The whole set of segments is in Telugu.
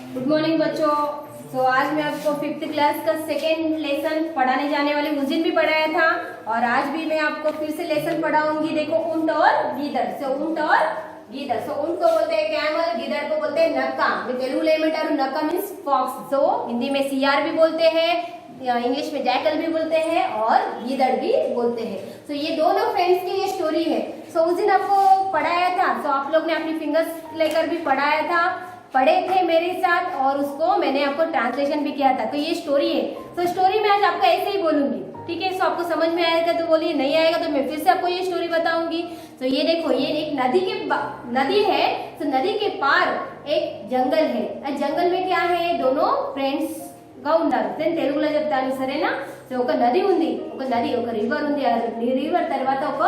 गुड मॉर्निंग बच्चों। आज मैं आपको 5th क्लास का सेकेंड लेसन पढ़ाने जाने वाली। उस दिन भी पढ़ाया था और आज भी मैं आपको फिर से लेसन पढ़ाऊंगी। देखो, ऊंट और गीदड़। ऊंट और गीदड़। ऊंट को बोलते हैं कैमल, गीदड़ को बोलते हैं नक्का। तेलुगु लेमेटारू नक्का मीन्स फॉक्स, जो हिंदी में सीआर भी बोलते हैं, इंग्लिश में जैकल भी बोलते हैं और गीदड़ भी बोलते हैं। ये दोनों फ्रेंड्स की ये स्टोरी है। उस दिन आपको पढ़ाया था, आप लोग ने अपनी फिंगर्स लेकर भी पढ़ाया था, पढ़े थे मेरे साथ और उसको मैंने आपको ट्रांसलेशन भी किया था। तो ये स्टोरी है। स्टोरी में आज आपको ऐसे ही बोलूंगी, ठीक है। आपको समझ में आएगा तो बोलिए, नहीं आएगा तो मैं फिर से आपको ये स्टोरी बताऊंगी। ये देखो, ये एक नदी है। नदी के पार एक जंगल है। जंगल में क्या है, दोनों फ्रेंड्स గా ఉన్నారు। నేను తెలుగులో చెప్తాను, సరేనా? ఒక నది ఉంది, ఒక రివర్ ఉంది। ఆ రివర్ తర్వాత ఒక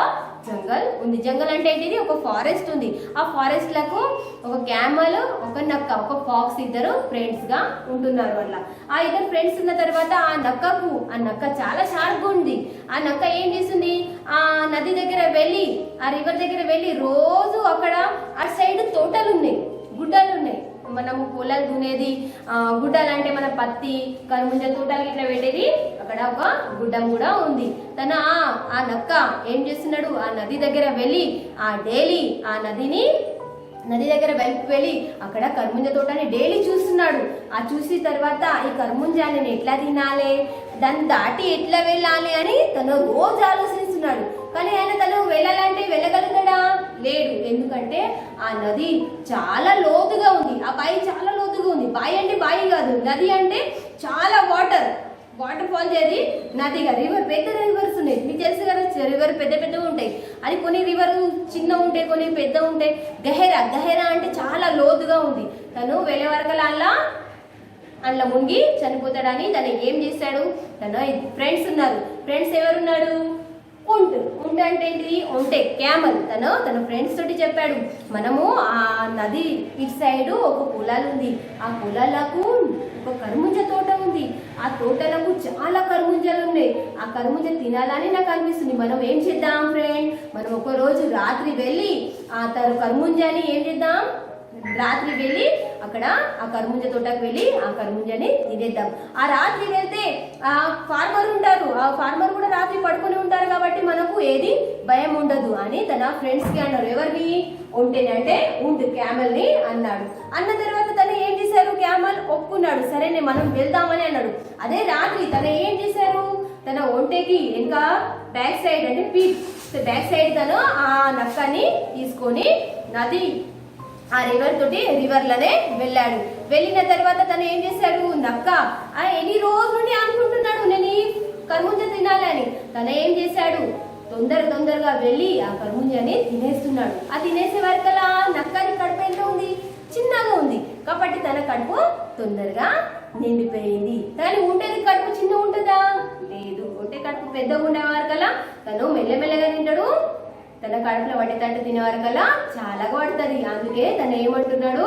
జంగల్ ఉంది। జంగల్ అంటే ఏంటిది? ఒక ఫారెస్ట్ ఉంది। ఆ ఫారెస్ట్ లకు ఒక క్యామల్, ఒక నక్క, ఒక ఫాక్స్ ఇద్దరు ఫ్రెండ్స్ గా ఉంటున్నారు వాళ్ళ। ఆ ఇద్దరు ఫ్రెండ్స్ ఉన్న తర్వాత ఆ నక్క చాలా షార్ప్ గా ఉంది। ఆ నక్క ఏం చేస్తుంది, ఆ నది దగ్గర వెళ్ళి, ఆ రివర్ దగ్గర వెళ్ళి రోజు అక్కడ ఆ సైడ్ తోటలు ఉన్నాయి, గుడ్డలు ఉన్నాయి। మనము పొలాలు దున్నేది, గుడ్డలు అంటే మన పత్తి, కర్ముంజ తోటలు ఇట్లా పెట్టేది, అక్కడ ఒక గుడ్డం కూడా ఉంది। ఆ నక్క ఏం చేస్తున్నాడు, ఆ నది దగ్గర వెళ్ళి డైలీ ఆ నది దగ్గర వెళ్ళి అక్కడ కర్ముంజ తోటని డైలీ చూస్తున్నాడు। చూసి తర్వాత ఈ కర్ముంజాన్ని ఎట్లా తినాలి, దాన్ని దాటి ఎట్లా వెళ్ళాలి అని తను రోజు ఆలోచిస్తున్నాడు। కానీ తను వెళ్ళాలంటే వెళ్ళగలుగుతాడా? లేడు। ఎందుకంటే ఆ నది చాలా లోతుగా ఉంది, ఆ బావి చాలా లోతుగా ఉంది। బావి అంటే బావి కాదు, నది అంటే చాలా వాటర్ ఫాల్ చేది నదిగా। రివర్ పెద్ద రివర్స్ ఉన్నాయి, మీకు తెలుసు కదా, రివర్ పెద్దగా ఉంటాయి। అది కొన్ని రివర్ చిన్న ఉంటాయి, కొన్ని పెద్ద ఉంటాయి। గహెరా అంటే చాలా లోతుగా ఉంది। తను వెళ్ళే వరకు అందులో మునిగి చనిపోతాడని తను ఏం చేశాడు, తన ఫ్రెండ్స్ ఉన్నారు। ఫ్రెండ్స్ ఎవరున్నాడు? ऊंट అంటే ఏంటిది? ఒంటె, క్యామల్। తన ఫ్రెండ్స్ తోటి చెప్పాడు, మనము ఆ నది ఇటు సైడ్ ఒక పొలాలు ఉంది, ఆ పొలాలకు ఒక కర్ముంజ తోట ఉంది, ఆ తోటలకు చాలా కర్ముంజలు ఉన్నాయి, ఆ కర్ముంజ తినాలని నాకు అనిపిస్తుంది। మనం ఏం చేద్దాం ఫ్రెండ్, మనం ఒక రోజు రాత్రి వెళ్ళి ఆ కర్ముంజని ఏం చేద్దాం, రాత్రి వెళ్ళి అక్కడ ఆ కర్ముంజ తోటకు వెళ్ళి ఆ కర్ముంజని తినేద్దాం। ఆ రాత్రి వెళ్తే ఆ ఫార్మర్ ఉంటారు, ఆ ఫార్మర్ కూడా రాత్రి పడుకొని ఉంటారు కాబట్టి మనకు ఏది భయం ఉండదు అని తన ఫ్రెండ్స్ కి అన్నారు। ఎవరిని? ఒంటెని, అంటే ऊंट క్యామల్ ని అన్నాడు। అన్న తర్వాత తను ఏం చేశారు, క్యామల్ ఒప్పుకున్నాడు, సరేనే మనం వెళ్దామని అన్నాడు। అదే రాత్రి తను ఏం చేశారు, తన ఒంటెకి ఇంకా బ్యాక్ సైడ్ అంటే బ్యాక్ సైడ్ తను ఆ నక్కని తీసుకొని నది ఆ రివర్లనే వెళ్ళాడు। వెళ్ళిన తర్వాత తను ఏం చేశాడు, నక్క ఎన్ని రోజుల నుండి అనుకుంటున్నాడు నేను ఈ కర్ముంజ తినాలని। తను ఏం చేశాడు, తొందరగా వెళ్ళి ఆ కర్ముంజని తినేస్తున్నాడు। ఆ తినేసే వరకలా నక్కని కడుపు ఎంత ఉంది, చిన్నగా ఉంది కాబట్టి తన కడుపు తొందరగా నిండిపోయింది। కానీ ఉంటేది కడుపు చిన్న ఉంటుందా? లేదు। ఉంటే కడుపు పెద్దగా ఉండే వరకలా తను మెల్లమెల్లగా తింటాడు, తన కడుపులో పట్టేటట్టు తినే వరకల్లా చాలా పడుతుంది। అందుకే తను ఏమంటున్నాడు,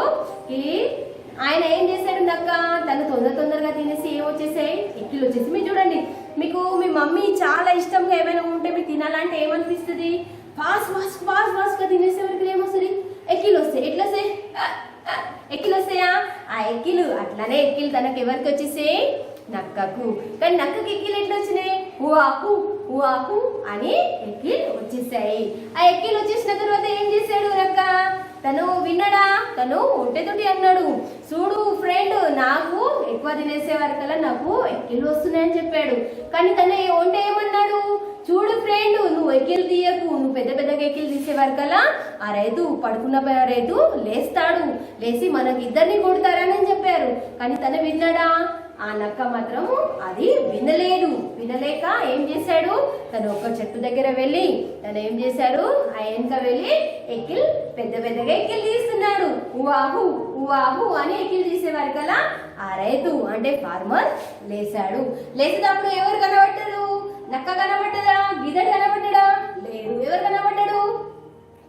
ఆయన ఏం చేశాడు, నక్క తను తొందరగా తినేసి ఏమొచ్చేసాయి, ఎక్కిలు వచ్చేసి। మీరు చూడండి, మీకు మీ మమ్మీ చాలా ఇష్టంగా ఏమైనా ఉంటే మీకు తినాలంటే ఏమనిపిస్తుంది, ఫాస్ట్ గా తినేసే వరకు ఏమొస్తుంది, ఎక్కిలు వస్తాయి। ఎట్లా వస్తాయి? ఎక్కిలు వస్తాయా? ఆ ఎక్కిలు అట్లానే ఎక్కిలు తనకు ఎవరికి వచ్చేసాయి, నక్కకు। కానీ నక్కకి ఎక్కిలు ఎట్లా వచ్చినాయి, ఊహు అని ఎక్కిలు వచ్చేసాయి। ఆ ఎక్కిలు వచ్చేసిన తర్వాత ఏం చేశాడు నక్క, తను విన్నాడా, తను ఒంటెతోటి అన్నాడు, చూడు ఫ్రెండ్, నాకు ఎక్కువ తినేసే వరకల్లా నాకు ఎక్కిలు వస్తున్నాయని చెప్పాడు। కానీ తను ఒంటె ఏమన్నాడు, చూడు ఫ్రెండ్, నువ్వు ఎక్కిలు తీయకు, నువ్వు పెద్దగా ఎక్కిలు తీసే వరకల్లా ఆ రైతు పడుకున్న రైతు లేస్తాడు, లేచి మనకి ఇద్దరిని కొడతారని చెప్పారు। కానీ తను విన్నాడా? ఆ నక్క మాత్రం అది వినలేక ఏం చేశాడు, తను ఒక చెట్టు దగ్గర వెళ్ళి తను ఏం చేశాడు, ఆ వెనక వెళ్ళి పెద్దగా ఎక్కిలు తీస్తున్నాడు। ఊహు అని ఎక్కిలు తీసే వరకల్లా ఆ రైతు అంటే ఫార్మర్ లేచాడు। లేచేటప్పుడు ఎవరు కనబడ్డారు, నక్క కనబడ్డదా, గిదడు కనబడ్డా? లేదు। ఎవరు కనబడ్డాడు?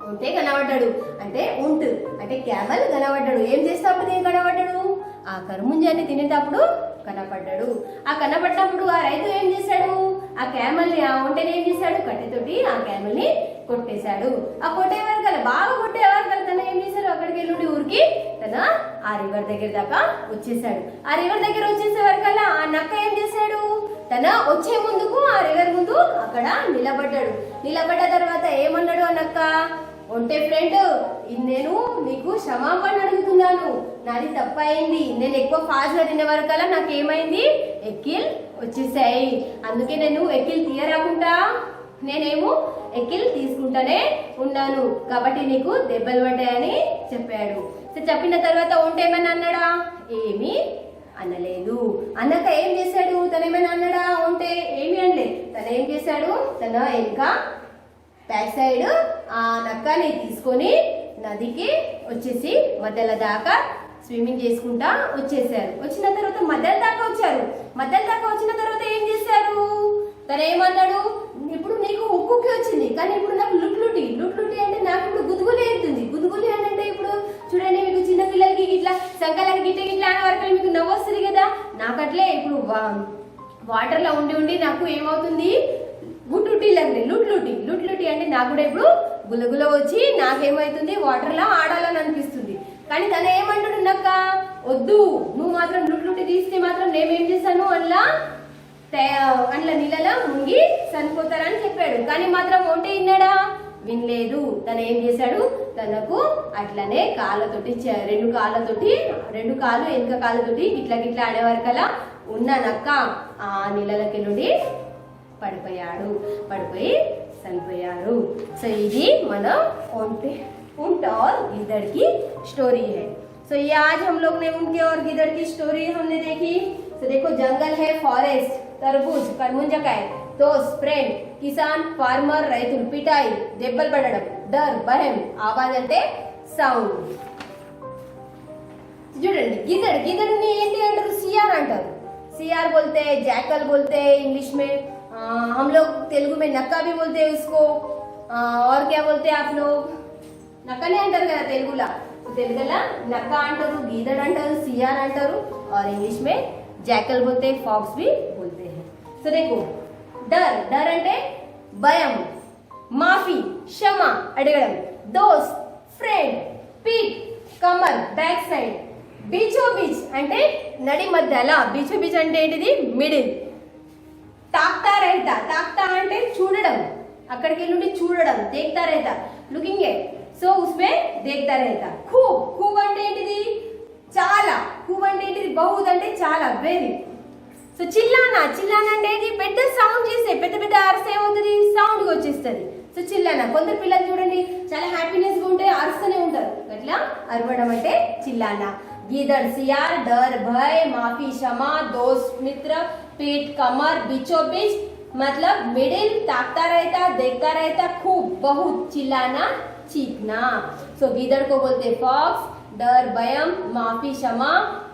ఉంటే కనబడ్డాడు, అంటే ऊंट అంటే క్యామల్ కనబడ్డాడు। ఏం చేసేటప్పుడు ఏం కనబడ్డాడు, ఆ కర్ముంజాన్ని తినేటప్పుడు కనపడ్డాడు। ఆ కనపడ్డప్పుడు ఆ రైతు ఏం చేశాడు, ఆ క్యామల్ని, ఆ ఒంటెని ఏం చేశాడు, కట్టెతోటి ఆ క్యామల్ని కొట్టేశాడు। ఆ కొట్టే వరకల్లా బాగా కొట్టే వరకల్లా తను ఏం చేశాడు, అక్కడికి వెళ్ళి ఊరికి తన ఆ రివర్ దగ్గర దాకా వచ్చేసాడు. ఆ రివర్ దగ్గర వచ్చేసే వరకల్లా ఆ నక్క ఏం చేశాడు, తన వచ్చే ముందుకు ఆ రివర్ ముందు అక్కడ నిలబడ్డాడు. నిలబడ్డ తర్వాత ఏమన్నాడు ఆ నక్క, ఒంటే ఫ్రెండ్, నేను నీకు క్షమాపణ అడుగుతున్నాను, నాది తప్పయింది, నేను ఎక్కువ ఫాస్ట్ గా తినే వరకల్లా నాకు ఏమైంది, ఎక్కిల్ వచ్చేసాయి, అందుకే నేను ఎక్కిల్ తీయరాకుండా నేనేమో ఎక్కిల్ తీసుకుంటానే ఉన్నాను, కాబట్టి నీకు దెబ్బలు పడ్డాయని చెప్పాడు. చెప్పిన తర్వాత ఒంటేమని అన్నాడా, ఏమి అనలేదు. అన్నాక ఏం చేశాడు, తనేమైనా అన్నాడా, ఉంటే ఏమి అనలేదు. తను ఏం చేశాడు, తన ఇంకా బ్యాక్ సైడ్ ఆ నక్కని తీసుకొని నదికి వచ్చేసి మధ్యలో దాకా స్విమ్మింగ్ చేసుకుంటా వచ్చేసారు. వచ్చిన తర్వాత మధ్యలో దాకా వచ్చారు. మధ్యలో దాకా వచ్చిన తర్వాత ఏం చేశారు, తను ఏమన్నాడు, ఇప్పుడు నీకు ఉక్కుకి వచ్చింది, కానీ ఇప్పుడు నాకు లుట్లుటి అంటే నాకు ఇప్పుడు గుదుగులి అవుతుంది. గుదుగులి అని అంటే ఇప్పుడు చూడండి, మీకు చిన్న పిల్లలకి ఇట్లా సంకలకి గిట్ల అనే వరకు మీకు నవ్వు వస్తుంది కదా, నాకట్లే ఇప్పుడు వాటర్లో ఉండి నాకు ఏమవుతుంది, లుట్లుటి అంటే నాకు కూడా ఇప్పుడు గులగుల వచ్చి నాకేమవుతుంది, వాటర్లో ఆడాలని అనిపిస్తుంది. కానీ తను ఏమంటాడు, నక్క వద్దు, నువ్వు మాత్రం లుట్లుటి తీస్తే మాత్రం నేనేం చేశాను, అందులో నీళ్ళలో మునిగి చనిపోతారని చెప్పాడు. కానీ మాత్రం ఒంటే విన్నాడా, వినలేదు. తను ఏం చేశాడు, తనకు అట్లనే కాళ్ళతోటి రెండు కాళ్ళు వెనుక కాళ్ళతోటి గిట్ల అనే వరకలా ఉన్న నక్క ఆ నీళ్ళకి నుండి పడిపోయి చనిపోయారు. సో ఇది మన ऊंट और गीदड़ की स्टोरी है. सो ये आज हम लोग ने ऊंट और गीदड़ की स्टोरी हमने देखी. तो देखो, जंगल है, फॉरेस्ट, तरबूज, కర్ముంజకాయ, దోస్, ఫ్రెండ్, కిసాన్, ఫార్మర్, రైతులు, పిటాయి, దెబ్బలు పడడం, డర్, భయం, ఆవాజ్ అంటే సౌండ్. చూడండి, గిద్దడిని ఏంటి అంటారు, సిఆర్ అంటారు. सियार बोलते हैं, जैकल बोलते हैं इंग्लिश में, हम लोग तेलुगु में नक्का भी बोलते हैं उसको. और क्या बोलते हैं आप लोग, నక్కనే అంటారు కదా తెలుగులా. తెలుగులా నక్క అంటారు, గీదड़ అంటారు, సియార్ అంటారు, और इंग्लिश में जैकल बोलते हैं, फॉक्स भी बोलते हैं. तो देखो, डर అంటే భయం, మాఫీ క్షమ అడగడం, దోస్త్ ఫ్రెండ్, పీట్ కమర్ బ్యాక్ సైడ్, బీచో బీచ్ అంటే నడి మధ్యలో, బీచో బీచ్ అంటే ఏంటిది, మిడిల్. తాక్తా అంటే చూడడం, అక్కడికి వెళ్ళి చూడడం, దేక్తా रहता, లుకింగ్ ఎట్, సో ఉస్మే దేక్తా रहता. खूब అంటే ఏంటిది, చాలా. खूब అంటే ఏంటిది, బహుత్ అంటే చాలా, వెరీ. సో చిల్లానా అంటే ఏంటి, పెద్ద సౌండ్ చేస్తే, పెద్ద అరస ఏమవుతుంది, సౌండ్ వచ్చేస్తుంది. సో చిల్లానా. కొందరు పిల్లలు చూడండి చాలా హ్యాపీనెస్ గా ఉంటే అరుస్తూనే ఉంటారు, అట్లా అరవడం అంటే చిల్లానా. गीदड़ सियार, डर भय, माफी क्षमा, दोस्त मित्र, पीठ कमर, बीचों बीच मतलब मिडिल, ताकता रहता, देखता रहता, खूब बहुत, चिल्लाना चीखना. सो गीदड़ को बोलते फॉक्स, डर भयम, माफी क्षमा,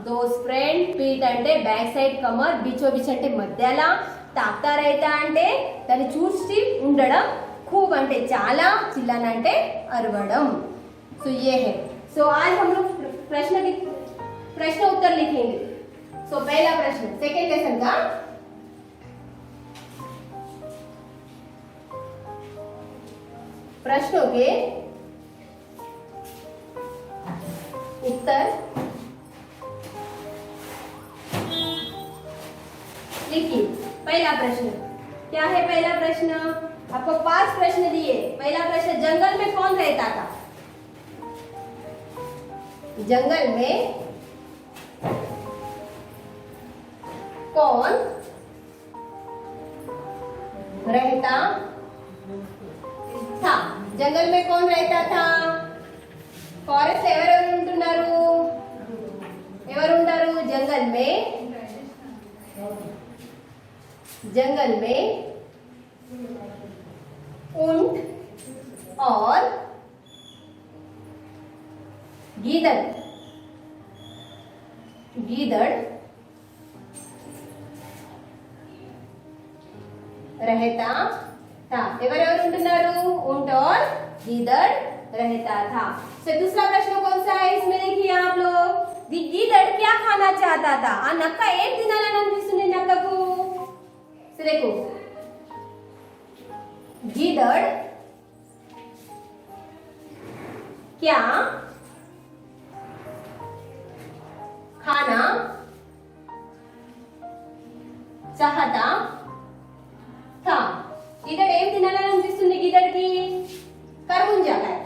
दोस्त फ्रेंड, पीठ అంటే బ్యాక్ సైడ్, కమర్ बीचों बीच అంటే మధ్యలా, తాక్తా रहता అంటే తను చూసి ఉండడం, खूब అంటే చాలా, चिल्लाना అంటే అరవడం. सो ये है. सो आज हम लोग प्रश्न उत्तर लिखेंगे. सो पहला प्रश्न सेकेंड लेसन का, प्रश्नों के उत्तर लिखिए. पहला प्रश्न क्या है, पहला प्रश्न आपको 5 प्रश्न दिए. पहला प्रश्न, जंगल में कौन रहता था, जंगल में कौन रहता था, जंगल में कौन रहता था. फॉरेस्ट ఎవరెవరు ఉంటారు, जंगल में ऊंट और गीदड़ रहता था. ఎవరెవరు ఉంటున్నారు, ऊंट और गीदड़ रहता था. से दूसरा प्रश्न कौन सा है, इसमें देखिए आप लोग, गीदड़ क्या खाना चाहता था. ఆ నక్క ఏం తినాలని అనిపిస్తుంది నక్కకు. సో देखो, गीदड़ क्या खाना चाहता था। గిదడు ఏం తినాలని అనిపిస్తుంది గిదడికి? కర్ముంజకాయ.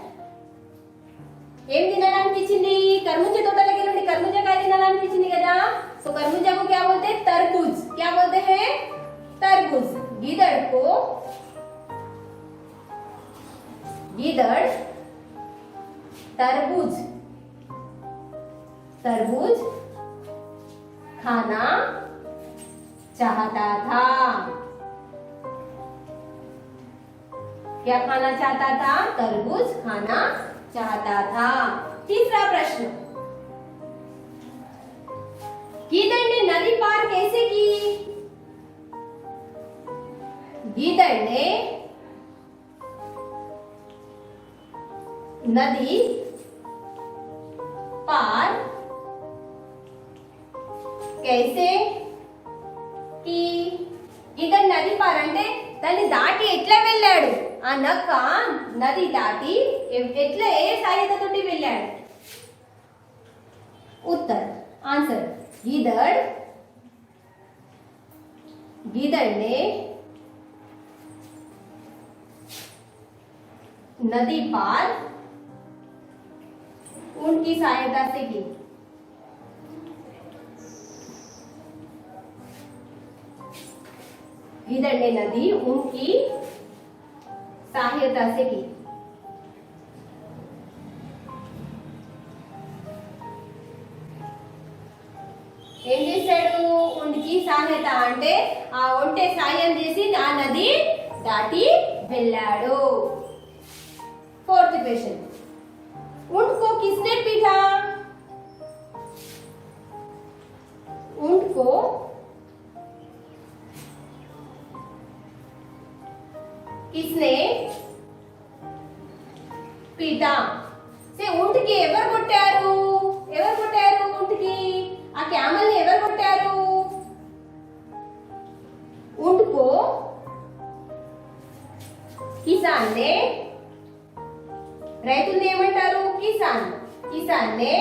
ఏం తినాలనిపించింది? కర్ముంజ తోటలోకి వెళ్ళి కర్ముంజకాయ తినాలనిపించింది కదా. సో కర్मुजा को क्या बोलते हैं? तरबूज. क्या बोलते हैं? तरबूज. गिदड़ को गिदड़ तरबूज तरबूज खाना चाहता था. क्या खाना चाहता था? तरबूज खाना चाहता था. तीसरा प्रश्न, गीदड़ ने नदी पार कैसे की? गीदड़ ने नदी पार कैसे की? గీదడు నది పార్ అంటే దాన్ని దాటి ఎట్లా వెళ్ళాడు? ఆ నక్క నది దాటి ఎట్లా ఏ సాయతతోటి వెళ్ళాడు? उत्तर आंसर गीदड़ ने नदी पार ऊंट की सहायता से की. गीदड़ ने नदी ऊंट की सहायता से की. ఏం చేశాడు? ఒంటికి సహాయత అంటే ఆ ఒంటె సాయం చేసి ఆ నది దాటి వెళ్ళాడు. फोर्थ क्वेश्चन, ऊंट को किसने पीटा? ऊंट को किसने पीटा? से ऊंट की ఎవరు కొట్టారు? ఎవరు కొట్టారు ऊंटకి? ఆ క్యామెల్ ని ఎవరు కొట్టారు? ऊंट को किसान ने, రైతుల్ని ఏమంటారు? కిసాన్. किसान ने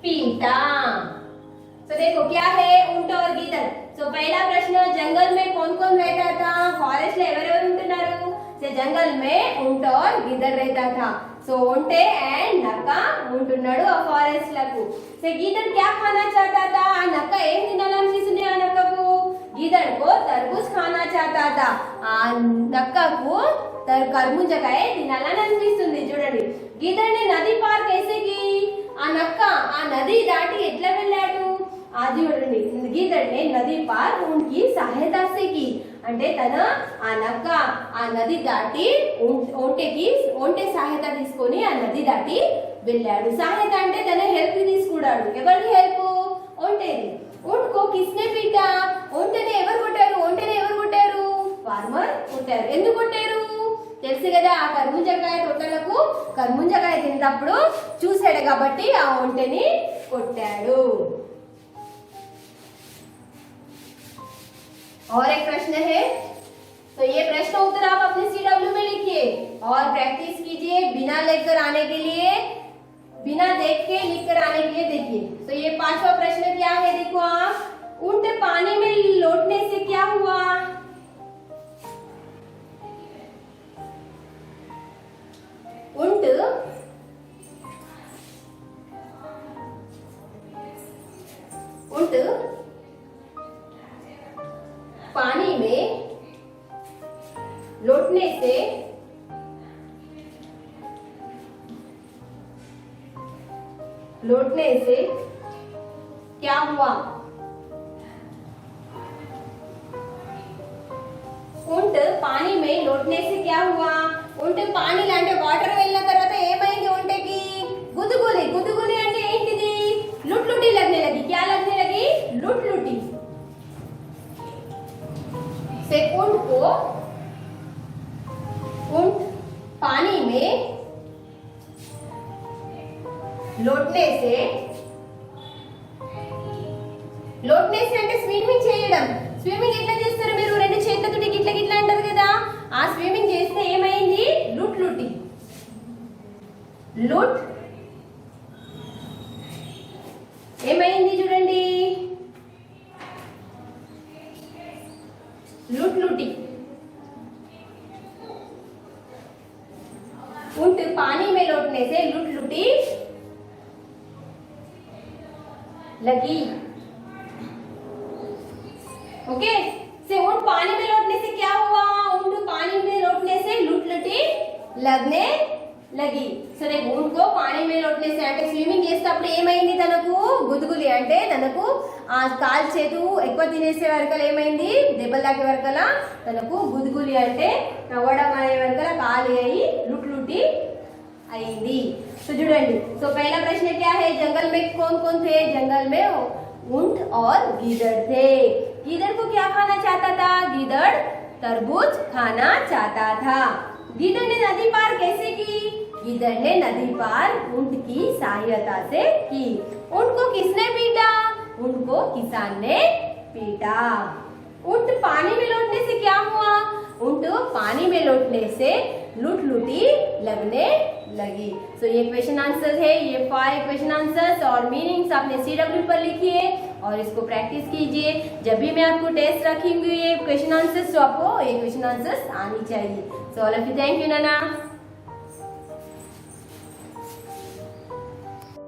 पीटा. तो देखो क्या है ऊंट और गीदड़. तो पहला प्रश्न, जंगल में कौन कौन रहता था? फॉरेस्ट లో ఎవరెవరు ఉంటున్నారు? से जंगल में ऊंट और गीदड़ रहता था. సో ఒంటె అండ్ నక్క ఉంటున్నాడు ఆ ఫారెస్ట్ లకు. సో గీదड़ क्या खाना चाहता था? ఆ నక్క ఏం తినాలనిపిస్తుంది ఆ నక్కకు? गीदड़ को तरबूज खाना चाहता था. ఆ నక్కకు కర్ముంజకాయ తినాలని అనిపిస్తుంది. చూడండి, गीदड़ ने नदी पार कैसे की? ఆ నక్క ఆ నది దాటి ఎట్లా వెళ్ళాడు? అది చూడండి, गीदड़ ने नदी पार उनकी सहायता से की అంటే తన ఆ నక్క ఆ నది దాటి ఒంటె సహాయత తీసుకొని ఆ నది దాటి వెళ్ళాడు. సహాయత అంటే తన హెల్ప్ తీసుకున్నాడు. ఎవరి హెల్ప్? ఒంటెది. ऊंट को किसने पीटा? ఒంటెని ఎవరు కొట్టారు? ఒంటెని ఎవరు కొట్టారు? ఫార్మర్ కొట్టారు. ఎందుకు కొట్టారు? తెలుసు కదా, ఆ కర్ముంజకాయ తోటలకు కర్ముంజకాయ తిన్నప్పుడు చూసాడు కాబట్టి ఆ ఒంటెని కొట్టాడు. और एक प्रश्न है, तो ये प्रश्न उत्तर आप अपने CW में लिखिए और प्रैक्टिस कीजिए. बिना लेकर आने के लिए, बिना देख के लिख कर आने के लिए देखिए. तो ये पांचवा प्रश्न क्या है? देखो आप, ऊंट पानी में लौटने से क्या हुआ? ऊंट पानी में लौटने से क्या हुआ? ऊंट पानी में लौटने से क्या हुआ? ऊंट पानी అంటే వాటర్ వెళ్ళిన తర్వాత ఏమైంది? ఒంటెకి గుదుగులి. గుదుగులి అంటే ఏంటిది? लुटलुटी लगने लगी. क्या लगने लगी? लुटलुटी. से ऊंट पानी में लौटने से అంటే స్విమ్మింగ్ చేయడం. స్విమ్మింగ్ ఎట్లా చేస్తారు మీరు? రెండు చేతులతో గిట్ల గిట్ల అంటారు కదా. ఆ స్విమ్మింగ్ చేస్తే ఏమైంది? ఏమైంది చూడండి, लुटलुटी। ऊंट पानी में लौटने से लुटलुटी लगी। ओके, से ऊंट पानी में लौटने से क्या हुआ, ऊंट पानी में लौटने से लुटलुटी लगने లగి। సరే ऊंट को पानी में लौटने से అంటే స్విమ్మింగ్ చేసేటప్పుడు ఏమైంది, తనకు గుదుగులి అంటే తనకు ఆ కాలు చేతు ఎక్కువ తినేసే వరకల ఏమైంది, దెబ్బలు తాకే వరకల తనకు గుదుగులి అంటే నవ్వడం అనే వరకల కాలు అయి लुटलुटी అయింది। तो చూడండి, సో पहला प्रश्न क्या है, जंगल में कौन कौन थे, जंगल में ऊंट और गीदड़ थे। गीदड़ को क्या खाना चाहता था, गीदड़ तरबूज खाना चाहता था। गीदड़ ने नदी पार कैसे की, गीदड़ ने नदी पार ऊंट की सहायता से की। ऊंट को किसने पीटा, ऊंट को किसान ने पीटा। ऊंट पानी में लौटने से क्या हुआ, ऊंट पानी में लौटने से लुटलुटी लगने लगी। सो ये क्वेश्चन आंसर है, ये 5 क्वेश्चन आंसर्स और मीनिंग्स आपने CW पर लिखिए और इसको प्रैक्टिस कीजिए। जब भी मैं आपको टेस्ट रखूंगी ये क्वेश्चन आंसर्स, तो आपको ये क्वेश्चन आंसर्स आनी चाहिए। So all of you, thank you Nana.